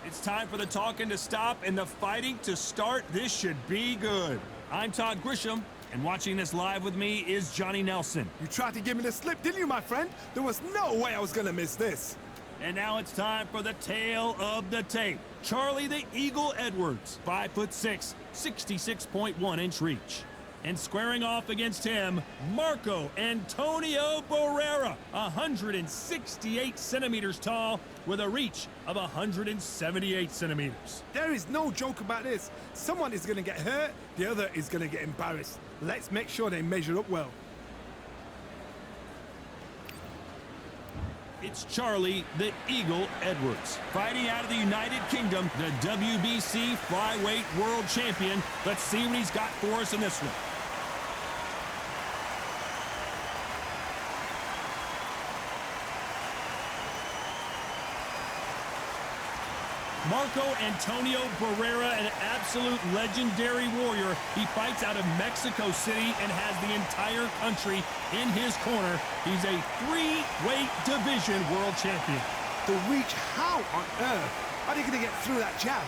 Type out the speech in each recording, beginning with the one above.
It's time for the talking to stop and the fighting to start. This should be good. I'm Todd Grisham, and watching this live with me is Johnny Nelson. You tried to give me the slip, didn't you, my friend? There was no way I was gonna miss this. And now it's time for the tale of the tape. Charlie the Eagle Edwards, 5'6", 66.1-inch reach. And squaring off against him, Marco Antonio Barrera, 168 centimeters tall with a reach of 178 centimeters. There is no joke about this. Someone is gonna get hurt, the other is gonna get embarrassed. Let's make sure they measure up well. It's Charlie the Eagle Edwards, fighting out of the United Kingdom, the WBC flyweight world champion. Let's see what he's got for us in this one. Marco Antonio Barrera, an absolute legendary warrior. He fights out of Mexico City and has the entire country in his corner. He's a three-weight division world champion. The reach, how on earth are they gonna get through that jab?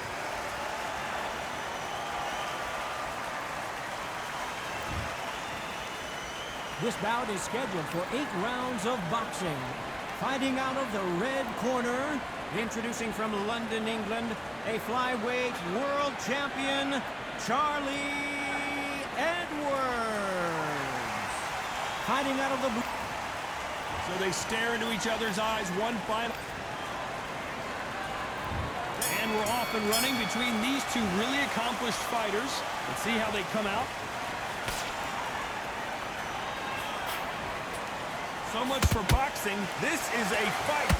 This bout is scheduled for 8 rounds of boxing. Fighting out of the red corner, introducing from London, England, a flyweight world champion, Charlie Edwards. Fighting out of the blue. So they stare into each other's eyes, one final. And we're off and running between these two really accomplished fighters. Let's see how they come out. So much for boxing. This is a fight.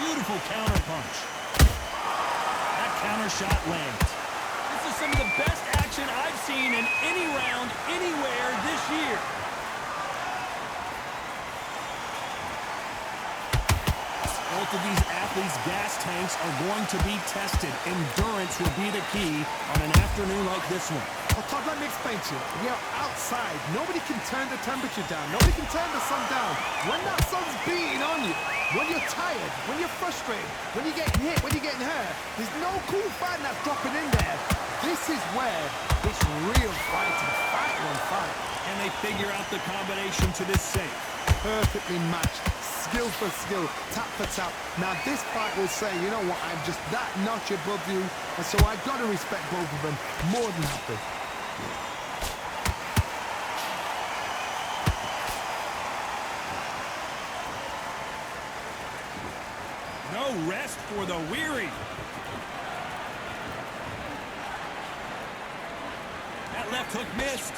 Beautiful counter punch. That counter shot lands. This is some of the best action I've seen in any round, anywhere this year. Both of these athletes' gas tanks are going to be tested. Endurance will be the key on an afternoon like this one. Well, Todd, let me explain to you. When you're outside, nobody can turn the temperature down. Nobody can turn the sun down. When that sun's beating on you, when you're tired, when you're frustrated, when you're getting hit, when you're getting hurt, there's no cool fighting that's dropping in there. This is where it's real fighting, fight on fight. And they figure out the combination to this safe. Perfectly matched, skill for skill, tap for tap. Now this fight will say, you know what, I'm just that notch above you, and so I've got to respect both of them more than happy. No rest for the weary. That left hook missed.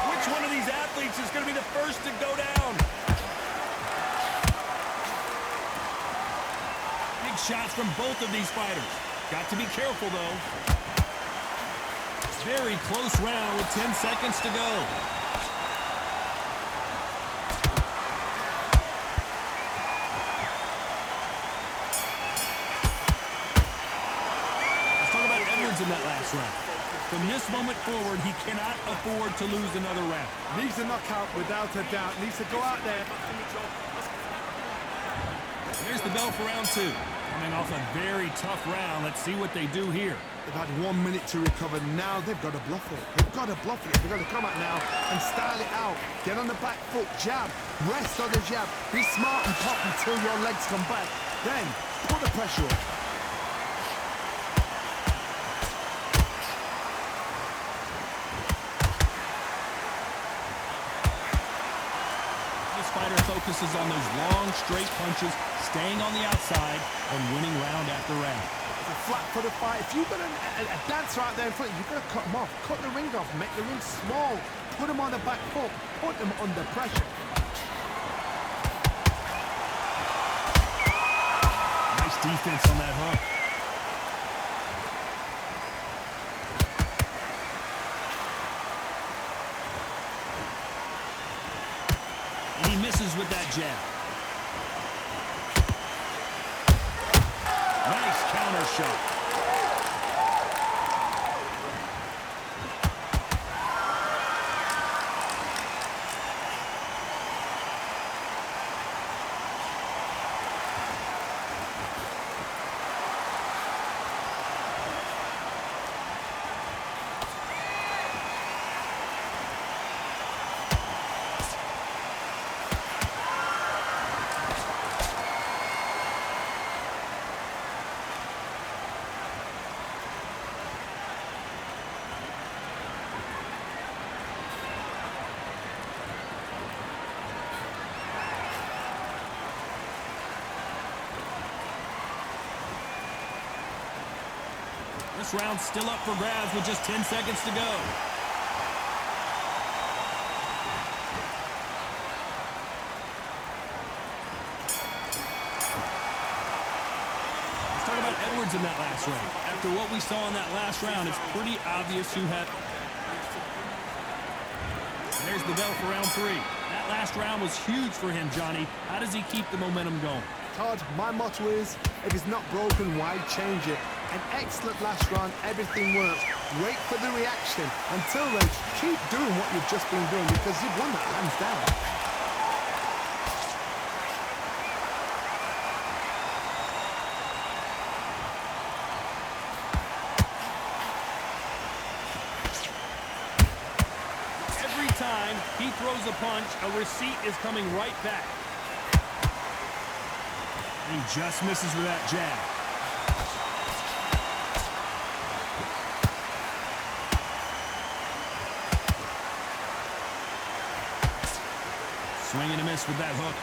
Which one of these athletes is going to be the first to go down? Big shots from both of these fighters. Got to be careful, though. Very close round with 10 seconds to go. Let's talk about Edwards in that last round. From this moment forward, he cannot afford to lose another round. Needs a knockout without a doubt. Needs to go out there. There's the bell for round 2. Coming off a very tough round. Let's see what they do here. They've had 1 minute to recover. Now they've got to bluff it. They've got to bluff it. They've got to come out now and style it out. Get on the back foot, jab, rest on the jab. Be smart and pop until your legs come back. Then put the pressure on. This fighter focuses on those long, straight punches, staying on the outside, and winning round after round. It's a flat-footed fight. If you've got a dancer out there in front, you've got to cut them off. Cut the ring off. Make the ring small. Put them on the back foot. Put them under pressure. Nice defense on that hook. And he misses with that jab. Now Nice counter shot. This round's still up for grabs with just 10 seconds to go. Let's talk about Edwards in that last round. After what we saw in that last round, it's pretty obvious who had... And there's the bell for round 3. That last round was huge for him, Johnny. How does he keep the momentum going? Todd, my motto is, if it's not broken, why change it? An excellent last round, everything works. Wait for the reaction. Until then, keep doing what you've just been doing because you've won that hands down. Every time he throws a punch, a receipt is coming right back. He just misses with that jab. Swing and a miss with that hook.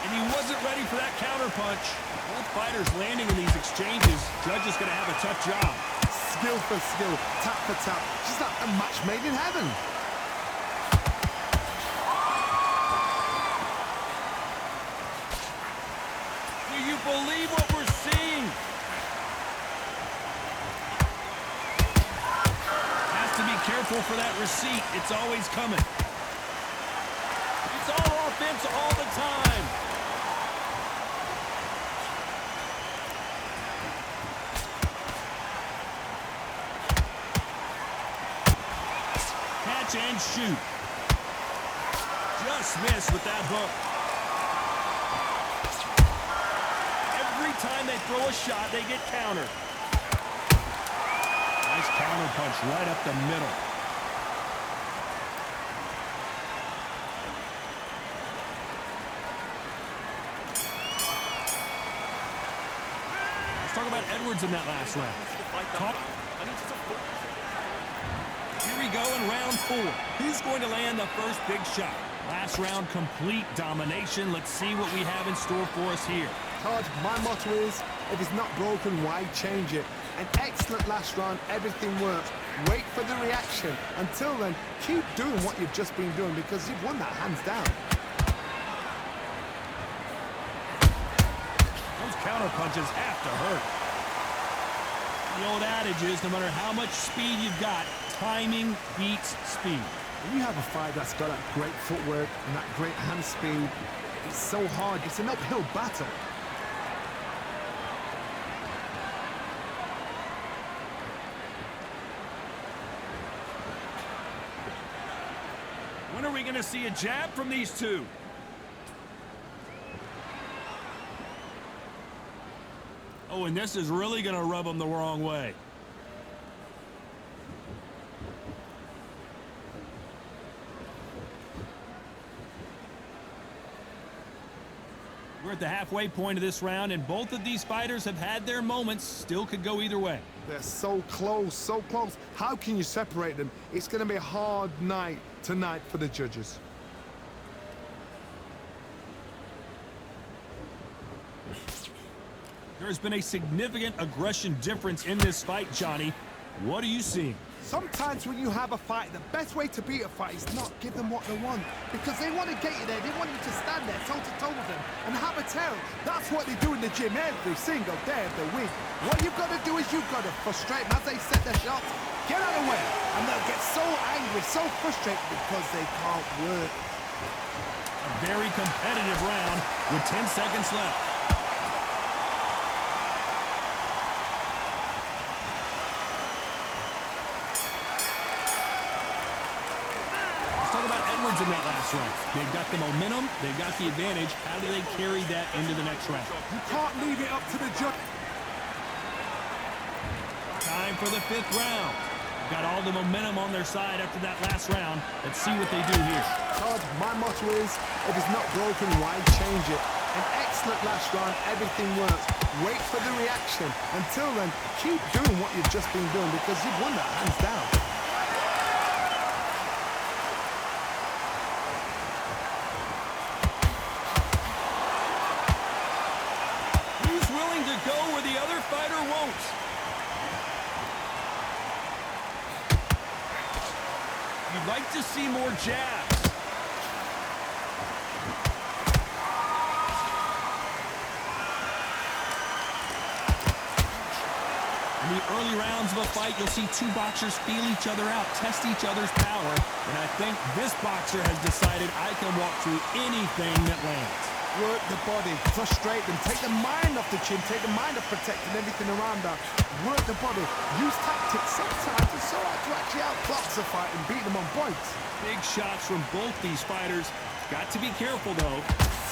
And he wasn't ready for that counter punch. Both fighters landing in these exchanges. Judge is going to have a tough job. Skill for skill, tap for tap. Just like a match made in heaven. Do you believe what we're seeing? Has to be careful for that receipt. It's always coming. It's all offense all the time. Catch and shoot. Just missed with that hook. Every time they throw a shot, they get countered. Nice counter punch right up the middle. Let's talk about Edwards in that last round. Here we go in round 4. Who's going to land the first big shot? Last round, complete domination. Let's see what we have in store for us here. Todd, my motto is, if it's not broken, why change it? An excellent last round, everything works. Wait for the reaction. Until then, keep doing what you've just been doing because you've won that hands down. Those counter punches have to hurt. The old adage is, no matter how much speed you've got, timing beats speed. When you have a fight that's got that great footwork and that great hand speed, it's so hard. It's an uphill battle. When are we going to see a jab from these two? Oh, and this is really going to rub them the wrong way. We're at the halfway point of this round, and both of these fighters have had their moments. Still could go either way. They're so close, so close. How can you separate them? It's going to be a hard night tonight for the judges. There has been a significant aggression difference in this fight, Johnny. What are you seeing? Sometimes when you have a fight, the best way to beat a fight is not give them what they want. Because they want to get you there. They want you to stand there toe-to-toe with them and have a tell. That's what they do in the gym every single day of the week. What you've got to do is you've got to frustrate them as they set their shots. Get out of the way. And they'll get so angry, so frustrated because they can't work. A very competitive round with 10 seconds left. In that last round. They've got the momentum, they've got the advantage. How do they carry that into the next round? You can't leave it up to the judge. Time for the 5th round. Got all the momentum on their side after that last round. Let's see what they do here. Todd, my motto is, if it's not broken, why change it? An excellent last round, everything works. Wait for the reaction. Until then, keep doing what you've just been doing because you've won that hands down. Go where the other fighter won't. You'd like to see more jabs. In the early rounds of a fight, you'll see two boxers feel each other out, test each other's power, and I think this boxer has decided I can walk through anything that lands. Work the body, frustrate them, take the mind off the chin, take the mind off protecting everything around that. Work the body, use tactics. Sometimes it's so hard to actually outbox a fight and beat them on points. Big shots from both these fighters. Got to be careful, though.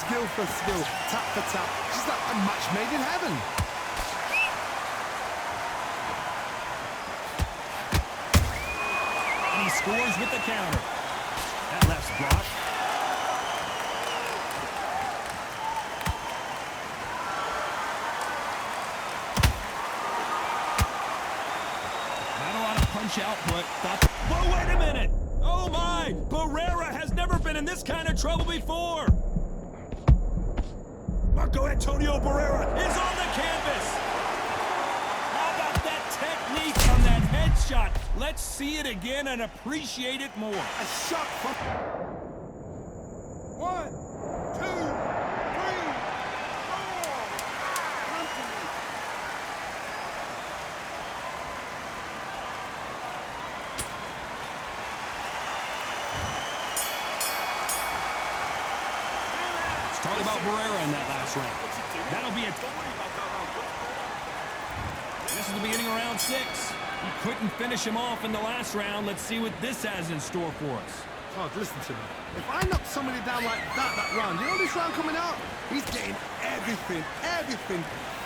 Skill for skill, tap for tap. Just like a match made in heaven. And he scores with the counter. That left's blocked. Output. But wait a minute! Oh my! Barrera has never been in this kind of trouble before! Marco Antonio Barrera is on the canvas! How about that technique on that headshot? Let's see it again and appreciate it more. A shot from... 1, 2, 3, 4. Talk about Barrera in that last round. That'll be a... This is the beginning of round 6. He couldn't finish him off in the last round. Let's see what this has in store for us. Oh, listen to me. If I knock somebody down like that round, you know this round coming out? He's getting everything,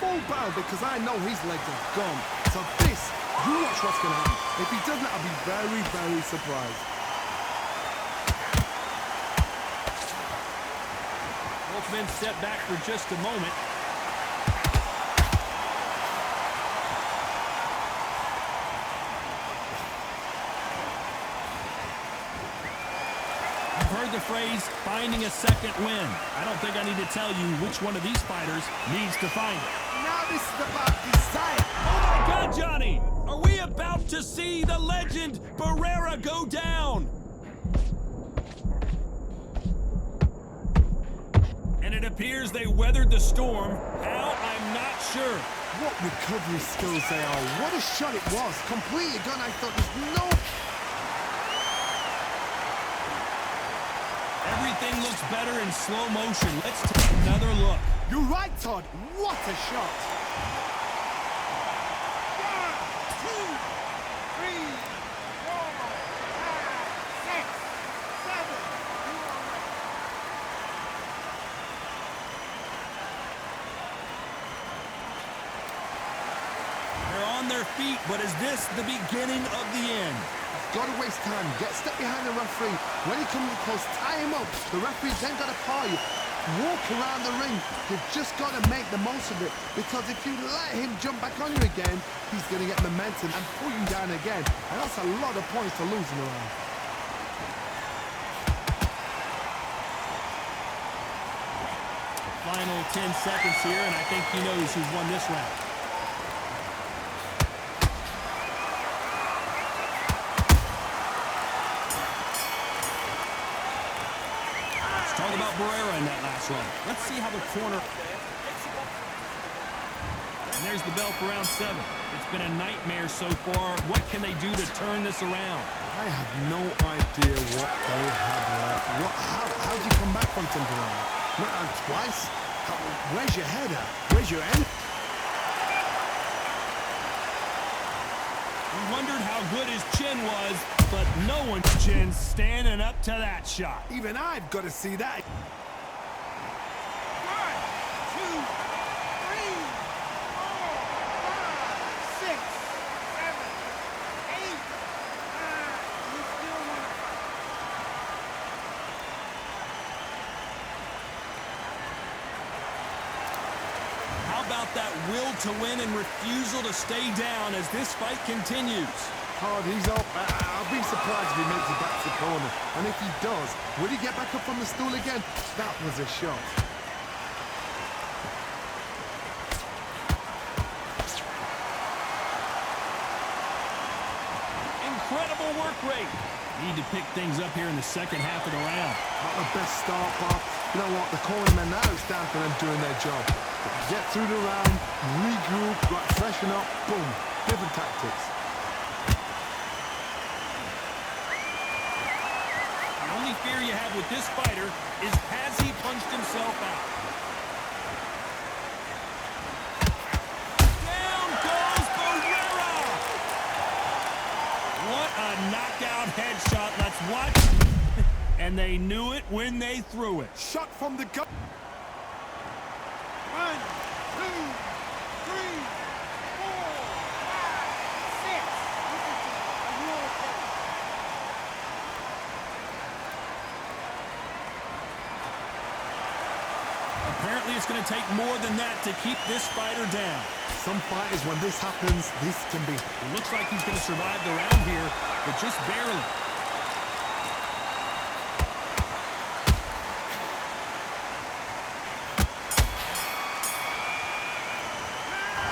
full bound because I know his legs are gone. So this, you watch what's going to happen. If he doesn't, I'll be very, very surprised. Both men step back for just a moment. You've heard the phrase, finding a second win. I don't think I need to tell you which one of these fighters needs to find it. Now this is about desire. Oh my God, Johnny! Are we about to see the legend Barrera go down? And it appears they weathered the storm. How? I'm not sure. What recovery skills they are. What a shot it was. Completely gone. I thought there's no... Everything looks better in slow motion. Let's take another look. You're right, Todd. What a shot. 1, 2, 3, 4, 5, 6, 7. On their feet, but is this the beginning of the end? Got to waste time. Get step behind the referee. When he comes close, tie him up. The referee's then got to paw you. Walk around the ring. You've just got to make the most of it. Because if you let him jump back on you again, he's going to get momentum and pull you down again. And that's a lot of points to lose in a round. Final 10 seconds here, and I think he knows who's won this round. Barrera in that last run. Let's see how the corner... And there's the bell for round 7. It's been a nightmare so far. What can they do to turn this around? I have no idea what they have left. How do you come back from something like that? Not on twice? Where's your head at? Where's your end? We wondered how good his chin was, but no one's chin's standing up to that shot. Even I've got to see that. 1, 2, 3, 4, 5, 6, 7, 8, 9. You still want to fight. How about that will to win and refusal to stay down as this fight continues? Hard, he's up. I'll be surprised if he makes it back to the corner. And if he does, will he get back up on the stool again? That was a shot. Incredible work rate. Need to pick things up here in the second half of the round. Not the best start, Bob. You know what? The cornermen now, it's down to them doing their job. Get through the round, regroup, right, freshen up, boom. Different tactics. The only fear you have with this fighter is has he punched himself out? Down goes Barrera! What a knockout headshot. Let's watch. And they knew it when they threw it. Shot from the gut. 1, 2, 3, 4, 5, 6. Are you okay? Apparently it's going to take more than that to keep this fighter down. Some fighters, when this happens, this can be... It looks like he's going to survive the round here, but just barely.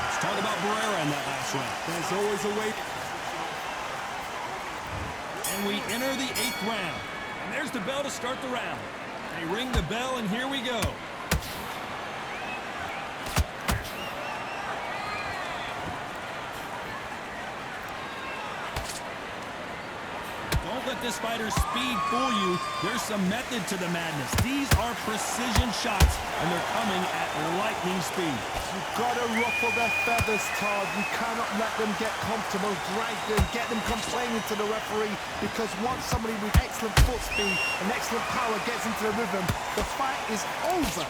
Let's talk about Barrera in that last round. There's always a way. And we enter the 8th round. And there's the bell to start the round. They ring the bell, and here we go. Don't let this fighter's speed fool you. There's some method to the madness. These are precision shots, and they're coming at lightning speed. You've got to ruffle their feathers, Todd. You cannot let them get comfortable, drag them, get them complaining to the referee, because once somebody with excellent foot speed and excellent power gets into the rhythm, the fight is over.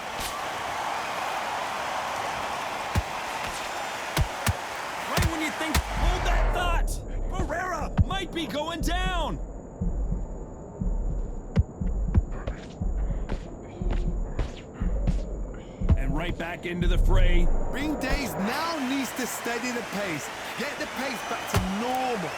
Right when you think, hold that thought, Barrera might be going down. And right back into the fray. Ring Days now needs to steady the pace, get the pace back to normal.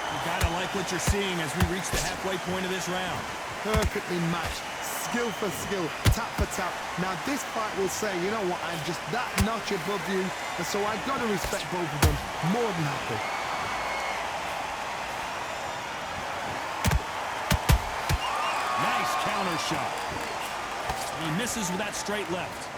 You gotta like what you're seeing as we reach the halfway point of this round. Perfectly matched, skill for skill, tap for tap. Now this fight will say, you know what, I'm just that notch above you, and so I've got to respect both of them. More than happy. Nice counter shot. He misses with that straight left.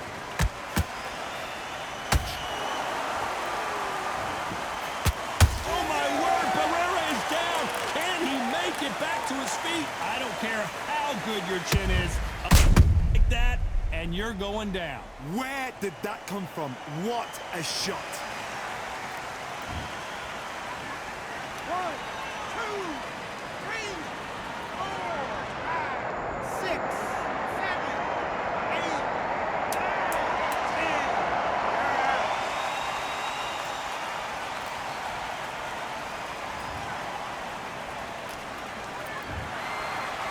Oh my word, Barrera is down. Can he make it back to his feet? I don't care how good your chin is. Like that, and you're going down. Where did that come from? What a shot. 1, 2, 3, 4, 5, 6, 7, 8, 9, 10.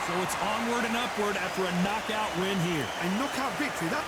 So it's onward and upward after a knockout win here. A knockout victory, that